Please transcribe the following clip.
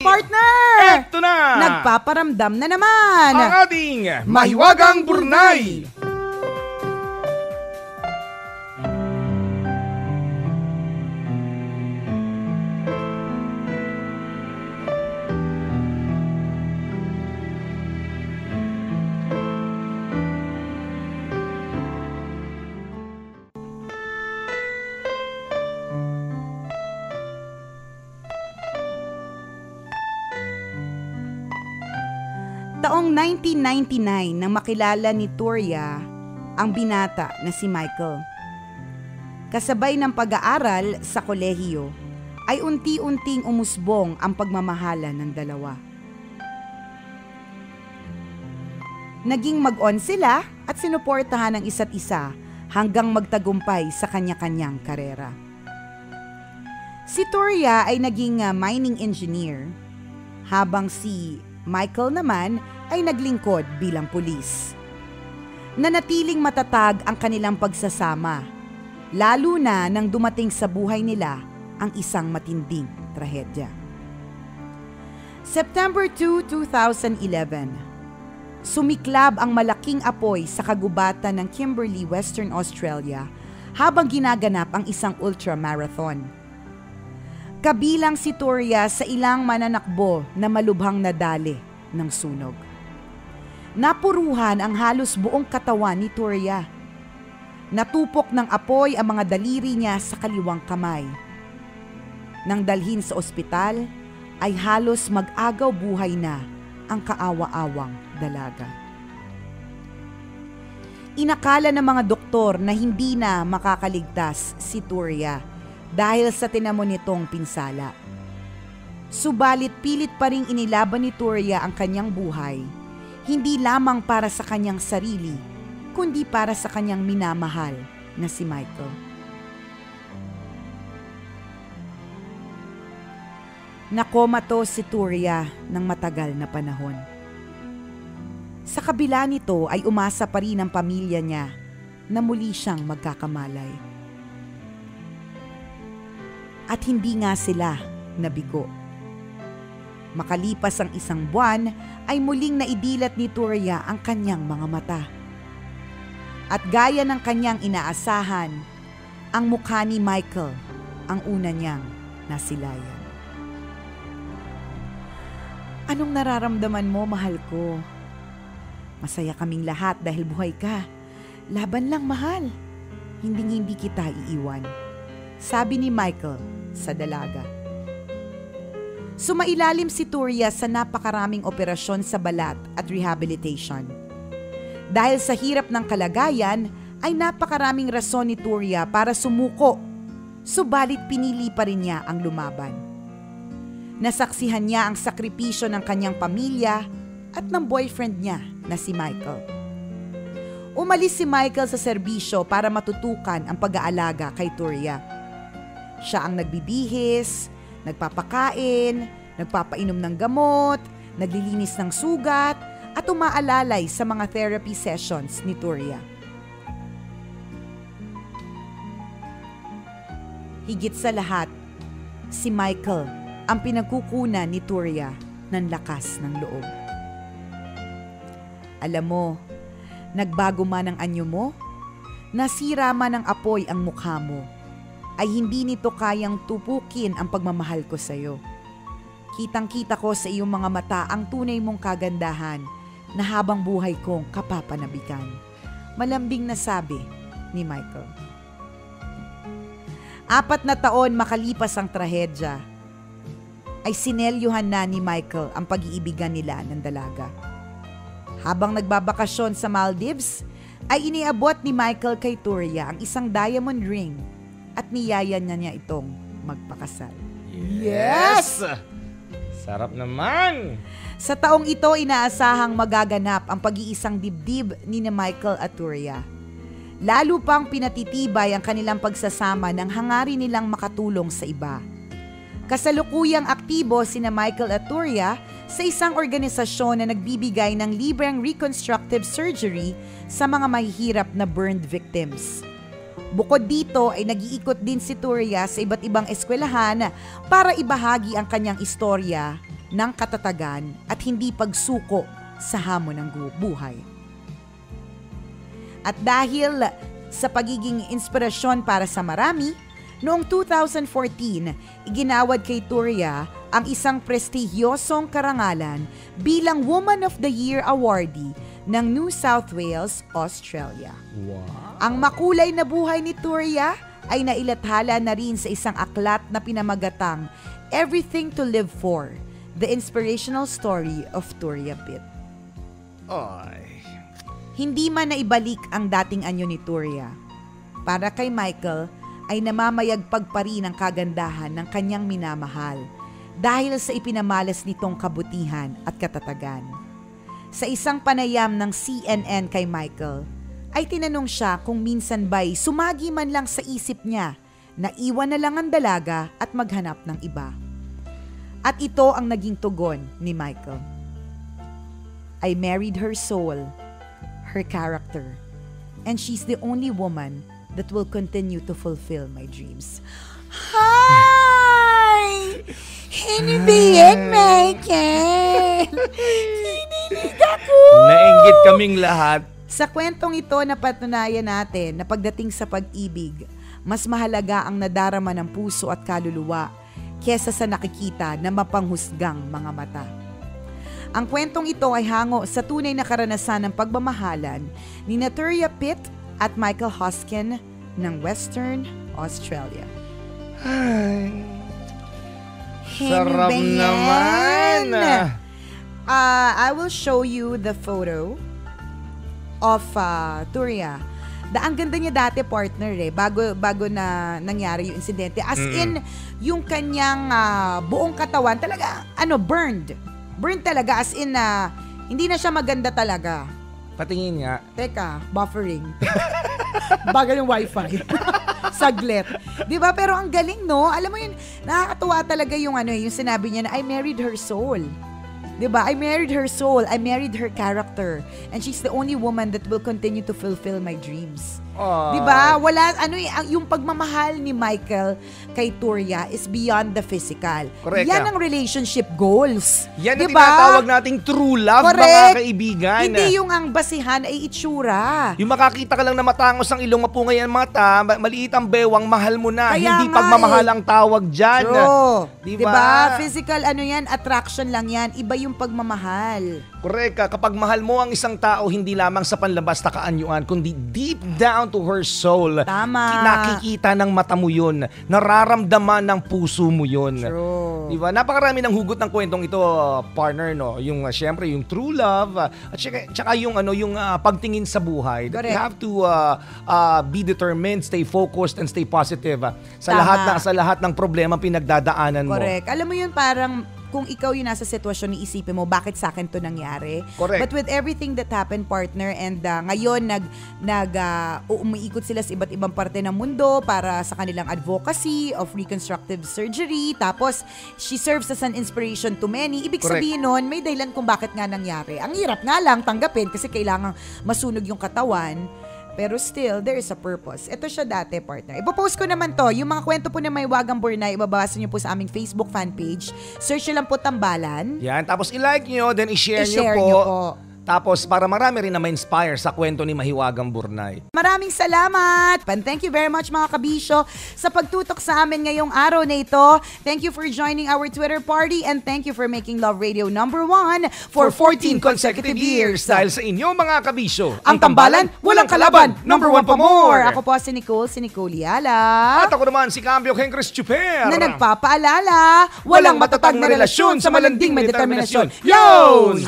Partner! Eto na! Nagpaparamdam na naman! Ang ating Mahiwagang Burnay! Taong 1999 nang makilala ni Toria ang binata na si Michael. Kasabay ng pag-aaral sa kolehiyo ay unti-unting umusbong ang pagmamahala ng dalawa. Naging mag-on sila at sinuportahan ng isa't isa hanggang magtagumpay sa kanya-kanyang karera. Si Toria ay naging mining engineer habang si Michael naman ay naglingkod bilang pulis. Nanatiling matatag ang kanilang pagsasama, lalo na nang dumating sa buhay nila ang isang matinding trahedya. September 2, 2011, sumiklab ang malaking apoy sa kagubatan ng Kimberley, Western Australia habang ginaganap ang isang ultramarathon. Kabilang si Toria sa ilang mananakbo na malubhang nadali ng sunog. Napuruhan ang halos buong katawan ni Toria. Natupok ng apoy ang mga daliri niya sa kaliwang kamay. Nang dalhin sa ospital, ay halos mag-agaw buhay na ang kaawa-awang dalaga. Inakala ng mga doktor na hindi na makakaligtas si Toria dahil sa tinamo nitong pinsala. Subalit pilit pa ring inilaban ni Toria ang kanyang buhay, hindi lamang para sa kanyang sarili, kundi para sa kanyang minamahal na si Michael. Nakomato si Toria ng matagal na panahon. Sa kabila nito ay umasa pa rin ang pamilya niya na muli siyang magkakamalay. At hindi nga sila nabigo. Makalipas ang isang buwan ay muling naidilat ni Toria ang kanyang mga mata. At gaya ng kanyang inaasahan, ang mukha ni Michael ang una niyang nasilayan. Anong nararamdaman mo, mahal ko? Masaya kaming lahat dahil buhay ka. Laban lang, mahal. Hindi kita iiwan. Sabi ni Michael sa dalaga. Sumailalim si Toria sa napakaraming operasyon sa balat at rehabilitation. Dahil sa hirap ng kalagayan, ay napakaraming rason ni Toria para sumuko. Subalit pinili pa rin niya ang lumaban. Nasaksihan niya ang sakripisyo ng kanyang pamilya at ng boyfriend niya na si Michael. Umalis si Michael sa serbisyo para matutukan ang pag-aalaga kay Toria. Siya ang nagbibihis, nagpapakain, nagpapainom ng gamot, naglilinis ng sugat, at umaalalay sa mga therapy sessions ni Toria. Higit sa lahat, si Michael ang pinagkukunan ni Toria ng lakas ng loob. Alam mo, nagbago man ang anyo mo, nasira man ng apoy ang mukha mo, ay hindi nito kayang tupukin ang pagmamahal ko sa iyo. Kitang-kita ko sa iyong mga mata ang tunay mong kagandahan na habang buhay kong kapapanabikan. Malambing na sabi ni Michael. 4 na taon makalipas ang trahedya, ay sinelyuhan na ni Michael ang pag-iibigan nila ng dalaga. Habang nagbabakasyon sa Maldives, ay iniabot ni Michael kay Toria ang isang diamond ring at niyayan niya itong magpakasal. Yes! Sarap naman! Sa taong ito, inaasahang magaganap ang pag-iisang dibdib ni Michael at Toria. Lalo pang pinatitibay ang kanilang pagsasama nang hangarin nilang makatulong sa iba. Kasalukuyang aktibo sina Michael at Toria sa isang organisasyon na nagbibigay ng libreng reconstructive surgery sa mga mahihirap na burned victims. Bukod dito ay nag-iikot din si Toria sa iba't ibang eskwelahan para ibahagi ang kanyang istorya ng katatagan at hindi pagsuko sa hamon ng buhay. At dahil sa pagiging inspirasyon para sa marami, noong 2014, iginawad kay Turia ang isang prestihiyosong karangalan bilang Woman of the Year awardee ng New South Wales, Australia. Wow. Ang makulay na buhay ni Turia ay nailathala na rin sa isang aklat na pinamagatang Everything to Live For, The Inspirational Story of Turia Pitt. Ay. Hindi man naibalik ang dating anyo ni Turia. Para kay Michael ay namamayagpag pa rin ang kagandahan ng kanyang minamahal dahil sa ipinamalas nitong kabutihan at katatagan. Sa isang panayam ng CNN kay Michael, ay tinanong siya kung minsan ba'y sumagi man lang sa isip niya na iwan na lang ang dalaga at maghanap ng iba. At ito ang naging tugon ni Michael. I married her soul, her character, and she's the only woman that will continue to fulfill my dreams. Hi! Hindi yan, Michael! Hinilig ako! Nainggit kaming lahat. Sa kwentong ito, napatunayan natin na pagdating sa pag-ibig, mas mahalaga ang nadarama ng puso at kaluluwa kesa sa nakikita na mapanghusgang mga mata. Ang kwentong ito ay hango sa tunay na karanasan ng pagmamahalan ni Turia Pitt at Michael Hoskin ng Western Australia. Ay, sarap naman. I will show you the photo of Turia. Ang ganda niya dati, partner, bago na nangyari yung insidente. As in, yung kanyang buong katawan talaga, burned. Burned talaga, as in, hindi na siya maganda talaga. Patingin nga. Teka, buffering. Bagal yung wifi. Saglit. Diba? Pero ang galing, no? Alam mo yun, nakakatuwa talaga yung yung sinabi niya na I married her soul. Diba? I married her soul. I married her character. And she's the only woman that will continue to fulfill my dreams. Diba? Wala, yung pagmamahal ni Michael kay Turia is beyond the physical. Correct. Yan ang relationship goals. Yan ang diba? tinatawag nating true love, Correct. mga kaibigan. Hindi yung ang basihan ay itsura. Yung makakita ka lang na matangos ang ilong, mapungay ang mata, maliit ang bewang, mahal mo na. Kaya hindi nga pagmamahal ang tawag dyan. True. Diba? Physical, yan, attraction lang yan. Iba yung pagmamahal. Correct ka. Kapag mahal mo ang isang tao, hindi lamang sa panlabas na kaanyuan, kundi deep down to her soul. Tama. Nakikita ng mata mo yun. Nararamdaman ng puso mo yun. True. Diba? Napakarami ng hugot ng kwentong ito, partner, no? Yung, syempre, yung true love, at saka yung, yung pagtingin sa buhay. That you have to be determined, stay focused, and stay positive sa lahat ng problema pinagdadaanan mo. Correct. Alam mo yun, parang kung ikaw yung nasa sitwasyon, iisipin mo, bakit sa akin to nangyari? Correct. But with everything that happened, partner, and ngayon, umiikot sila sa iba't ibang parte ng mundo para sa kanilang advocacy of reconstructive surgery. Tapos, she serves as an inspiration to many. Ibig Correct. sabihin nun, may dahilan kung bakit nga nangyari. Ang hirap nga lang tanggapin kasi kailangang masunog yung katawan. Pero still, there is a purpose. Ito siya dati, partner. Ipopost ko naman to. Yung mga kwento po na may Wagang Burnay, ibabasa nyo po sa aming Facebook fan page. Search nyo lang po Tambalan. Yan. Tapos i-like nyo, then i-share I-share nyo nyo po. po. Tapos para marami rin na ma-inspire sa kwento ni Mahiwagang Burnay. Maraming salamat! And thank you very much, mga kabisyo, sa pagtutok sa amin ngayong araw na ito. Thank you for joining our Twitter party and thank you for making Love Radio #1 for 14 consecutive years. Dahil sa inyo, mga kabisyo, Ang tambalan, walang kalaban, #1 pa more! Ako po si Nicole Yala. At ako naman si Cambio Henry Chuper. Na nagpapaalala, walang matatag na relasyon sa malanding may determinasyon. Yun!